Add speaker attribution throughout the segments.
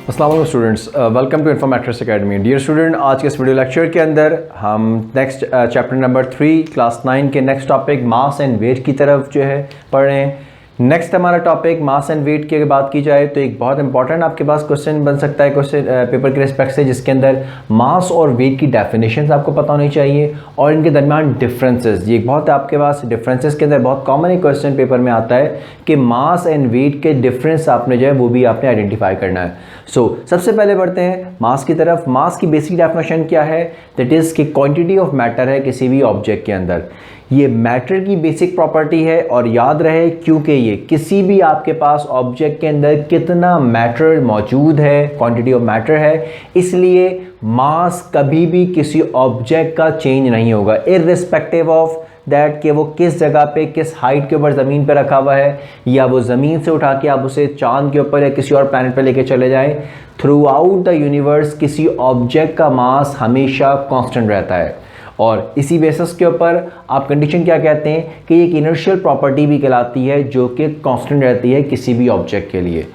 Speaker 1: अस्सलाम वालेकुम students, welcome to informatics academy. Dear student, आज के इस वीडियो लेक्चर के अंदर हम नेक्स्ट चैप्टर नंबर 3 क्लास 9 के next topic mass and weight की तरफ जो है पढ़ रहे हैं। नेक्स्ट हमारा टॉपिक मास एंड वेट की अगर बात की जाए तो एक बहुत इंपॉर्टेंट आपके पास क्वेश्चन बन सकता है क्वेश्चन पेपर के रिस्पेक्ट से, जिसके अंदर मास और वेट की डेफिनेशंस आपको पता होनी चाहिए और इनके दरमियान डिफरेंसेस। ये बहुत आपके पास डिफरेंसेस के अंदर बहुत कॉमन एक क्वेश्चन पेपर में आता है कि मास एंड वेट के डिफरेंस आपने जो है वो भी आपने आइडेंटिफाई करना है। सबसे पहले बढ़ते हैं मास की तरफ। मास की बेसिक डेफिनेशन क्या है? दैट इज़ कि क्वांटिटी ऑफ मैटर है किसी भी ऑब्जेक्ट के अंदर। ये मैटर की बेसिक प्रॉपर्टी है और याद रहे क्योंकि ये किसी भी आपके पास ऑब्जेक्ट के अंदर कितना मैटर मौजूद है, क्वांटिटी ऑफ मैटर है, इसलिए मास कभी भी किसी ऑब्जेक्ट का चेंज नहीं होगा इर्रिस्पेक्टिव ऑफ दैट कि वो किस जगह पे किस हाइट के ऊपर ज़मीन पे रखा हुआ है, या वो ज़मीन से उठा के आप उसे चांद के ऊपर या किसी और प्लैनेट पे लेके चले जाएं। थ्रू आउट द यूनिवर्स किसी ऑब्जेक्ट का मास हमेशा कांस्टेंट रहता है और इसी बेसिस के ऊपर आप कंडीशन क्या कहते हैं कि एक इनर्शियल प्रॉपर्टी भी कहलाती है जो कि कांस्टेंट रहती है किसी भी ऑब्जेक्ट के लिए,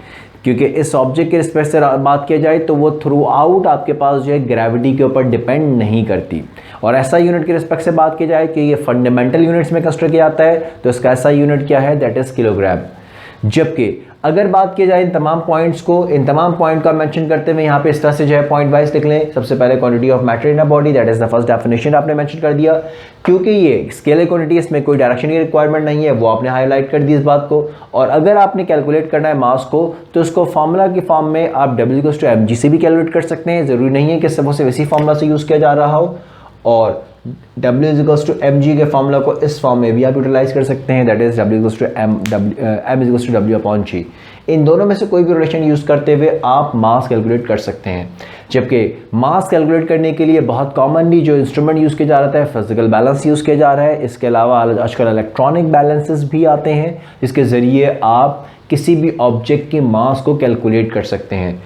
Speaker 1: क्योंकि इस ऑब्जेक्ट के रिस्पेक्ट से बात किया जाए तो वो थ्रू आउट आपके पास जो है ग्रेविटी के ऊपर डिपेंड नहीं करती। और ऐसा यूनिट के रिस्पेक्ट से बात की जाए कि ये फंडामेंटल यूनिट्स में कंसिडर किया जाता है तो इसका ऐसा यूनिट क्या है? That is kilogram. जबकि अगर बात की जाए इन तमाम पॉइंट्स को मेंशन करते हुए यहाँ पे इस तरह से जो है पॉइंट वाइज लिख लें। सबसे पहले quantity of matter in a body, that is the first definition आपने मेंशन कर दिया, क्योंकि ये स्केलर क्वांटिटी, इसमें कोई डायरेक्शन की रिक्वायरमेंट नहीं है, वो आपने हाईलाइट कर दी इस बात को। और अगर आपने कैलकुलेट करना है मास को तो इसको फार्मूला की फॉर्म में आप W=mg से भी कैलकुलेट कर सकते हैं। ज़रूरी नहीं है कि सब उसे इसी फार्मूला से यूज़ किया जा रहा हो, और W=mg के फार्मूला को इस फॉर्म में भी आप यूटिलाइज कर सकते हैं, दैट इज m=w/g। इन दोनों में से कोई भी रिलेशन यूज़ करते हुए आप मास कैलकुलेट कर सकते हैं। जबकि मास कैलकुलेट करने के लिए बहुत कॉमनली जो इंस्ट्रूमेंट यूज़ किया जा रहा है फिजिकल बैलेंस यूज़ किया जा रहा है। इसके अलावा आजकल इलेक्ट्रॉनिक बैलेंसेस भी आते हैं जिसके ज़रिए आप किसी भी ऑब्जेक्ट के मास को कैलकुलेट कर सकते हैं।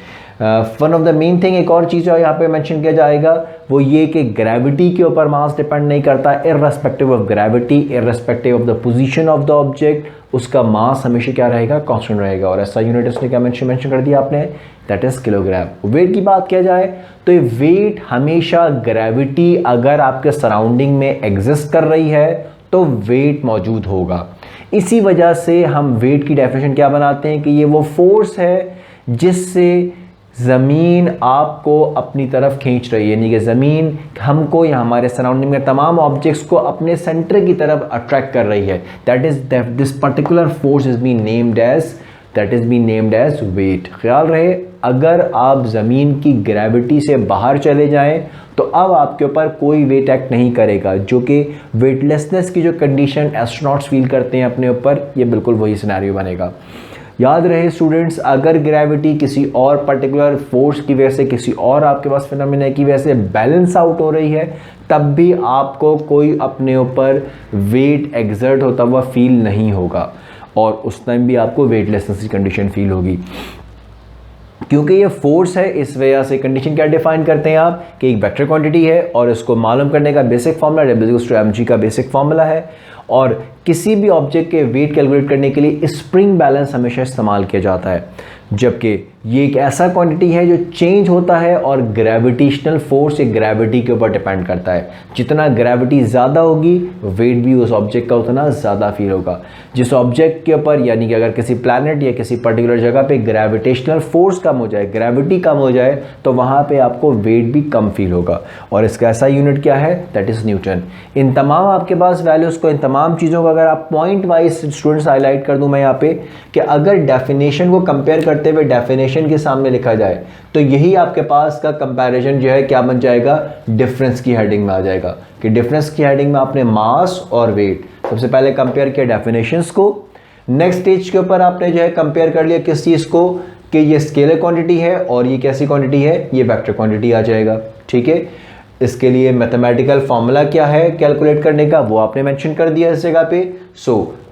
Speaker 1: One of the main thing, एक और चीज़ जो यहाँ पे मेंशन किया जाएगा वो ये कि ग्रेविटी के ऊपर मास डिपेंड नहीं करता। Irrespective of gravity, irrespective of the position of the object, उसका मास हमेशा क्या रहेगा? कांस्टेंट रहेगा। और ऐसा यूनिट इसने क्या मेंशन कर दिया आपने? That is kilogram. वेट की बात किया जाए तो ये वेट हमेशा ग्रेविटी अगर आपके सराउंडिंग में एग्जिस्ट कर रही है तो वेट मौजूद होगा। इसी वजह से हम वेट की डेफिनेशन क्या बनाते हैं कि ये वो फोर्स है जिससे ज़मीन आपको अपनी तरफ खींच रही है, यानी कि ज़मीन हमको या हमारे सराउंडिंग में तमाम ऑब्जेक्ट्स को अपने सेंटर की तरफ अट्रैक्ट कर रही है। That is this particular force is been named as weight. ख्याल रहे अगर आप ज़मीन की ग्रेविटी से बाहर चले जाएं तो अब आपके ऊपर कोई वेट एक्ट नहीं करेगा, जो कि वेटलेसनेस की जो कंडीशन एस्ट्रोनॉट्स फील करते हैं अपने ऊपर, ये बिल्कुल वही सिनेरियो बनेगा। याद रहे स्टूडेंट्स, अगर ग्रेविटी किसी और पर्टिकुलर फोर्स की वजह से, किसी और आपके पास फिनोमेना की वजह से बैलेंस आउट हो रही है, तब भी आपको कोई अपने ऊपर वेट एग्जर्ट होता हुआ फील नहीं होगा और उस टाइम भी आपको वेटलेसनेस की कंडीशन फील होगी। क्योंकि ये फोर्स है, इस वजह से कंडीशन क्या डिफाइन करते हैं आप कि एक वेक्टर क्वांटिटी है और इसको मालूम करने का बेसिक फार्मूला W=mg का बेसिक फार्मूला है। और किसी भी ऑब्जेक्ट के वेट कैलकुलेट करने के लिए स्प्रिंग बैलेंस हमेशा इस्तेमाल किया जाता है, जबकि ये एक ऐसा क्वांटिटी है जो चेंज होता है और ग्रेविटेशनल फोर्स एक ग्रेविटी के ऊपर डिपेंड करता है। जितना ग्रेविटी ज़्यादा होगी वेट भी उस ऑब्जेक्ट का उतना ज़्यादा फील होगा। जिस ऑब्जेक्ट के ऊपर, यानी कि अगर किसी प्लैनेट या किसी पर्टिकुलर जगह पे ग्रेविटेशनल फोर्स कम हो जाए, ग्रेविटी कम हो जाए, तो वहाँ पे आपको वेट भी कम फील होगा। और इसका ऐसा यूनिट क्या है? That is Newton. इन तमाम आपके पास वैल्यूज़ को, इन तमाम चीज़ों को अगर आप पॉइंट वाइज स्टूडेंट्स हाईलाइट कर दूँ मैं यहाँ पे कि अगर डेफिनेशन को कंपेयर करते हुए डेफिनेशन के सामने लिखा जाए तो यही आपके पास का कंपैरिजन जो है क्या बन जाएगा? डिफरेंस की हेडिंग में आ जाएगा कि डिफरेंस की हेडिंग में आपने मास और वेट सबसे पहले कंपेयर किया डेफिनेशंस को। नेक्स्ट स्टेज के ऊपर आपने जो है कंपेयर कर लिया किस चीज़ को कि ये स्केलर क्वांटिटी है और ये कैसी क्वांटिटी है? ये वेक्टर क्वांटिटी आ जाएगा। ठीक है, इसके लिए मैथमेटिकल फॉर्मूला क्या है कैलकुलेट करने का वो आपने मेंशन कर दिया इस जगह पे।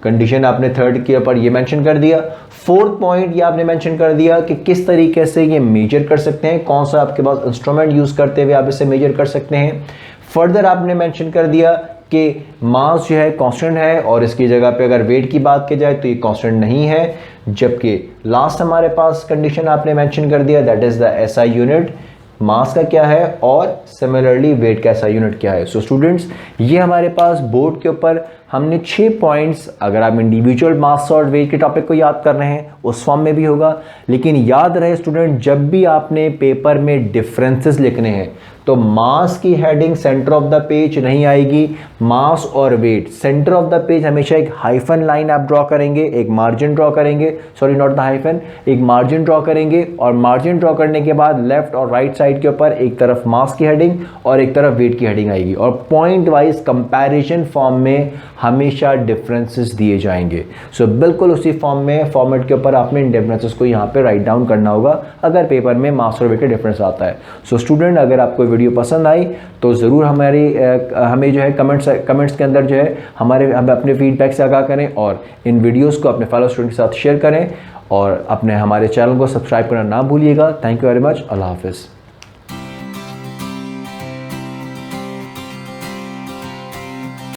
Speaker 1: कंडीशन आपने थर्ड के ऊपर ये मेंशन कर दिया। फोर्थ पॉइंट ये आपने मेंशन कर दिया कि किस तरीके से ये मेजर कर सकते हैं, कौन सा आपके पास इंस्ट्रूमेंट यूज करते हुए आप इसे मेजर कर सकते हैं। फर्दर आपने मेंशन कर दिया कि मास जो है कांस्टेंट है और इसकी जगह पे अगर वेट की बात की जाए तो ये कांस्टेंट नहीं है, जबकि लास्ट हमारे पास कंडीशन आपने मेंशन कर दिया, that is the SI unit mass का क्या है और सिमिलरली वेट का एसआई यूनिट क्या है। सो स्टूडेंट्स, ये हमारे पास बोर्ड के ऊपर हमने 6 पॉइंट्स, अगर आप इंडिविजुअल मास और वेट के टॉपिक को याद कर रहे हैं उस फॉर्म में भी होगा, लेकिन याद रहे स्टूडेंट, जब भी आपने पेपर में डिफरेंसेस लिखने हैं तो मास की heading centre of the page नहीं आएगी, मास और weight centre of the page हमेशा एक हाइफन लाइन आप ड्रॉ करेंगे, एक मार्जिन ड्रॉ करेंगे, सॉरी नॉट द हाइफन, एक मार्जिन ड्रॉ करेंगे और मार्जिन ड्रॉ करने के बाद लेफ्ट और राइट साइड के ऊपर एक तरफ मास की हेडिंग और एक तरफ वेट की हेडिंग आएगी और पॉइंट वाइज कंपैरिजन फॉर्म में हमेशा डिफरेंसेस दिए जाएंगे। सो बिल्कुल उसी फॉर्म में फॉर्मेट के ऊपर आपने इन डिफरेंसेस को यहाँ पे राइट डाउन करना होगा अगर पेपर में मास और वेट का डिफरेंस आता है। सो स्टूडेंट, अगर आपको वीडियो पसंद आई तो ज़रूर हमें जो है कमेंट्स के अंदर जो है हमें अपने फीडबैक से आगाह करें और इन वीडियोस को अपने फेलो स्टूडेंट के साथ शेयर करें और हमारे चैनल को सब्सक्राइब करना ना भूलिएगा। Thank you very much. अल्लाह हाफिज़।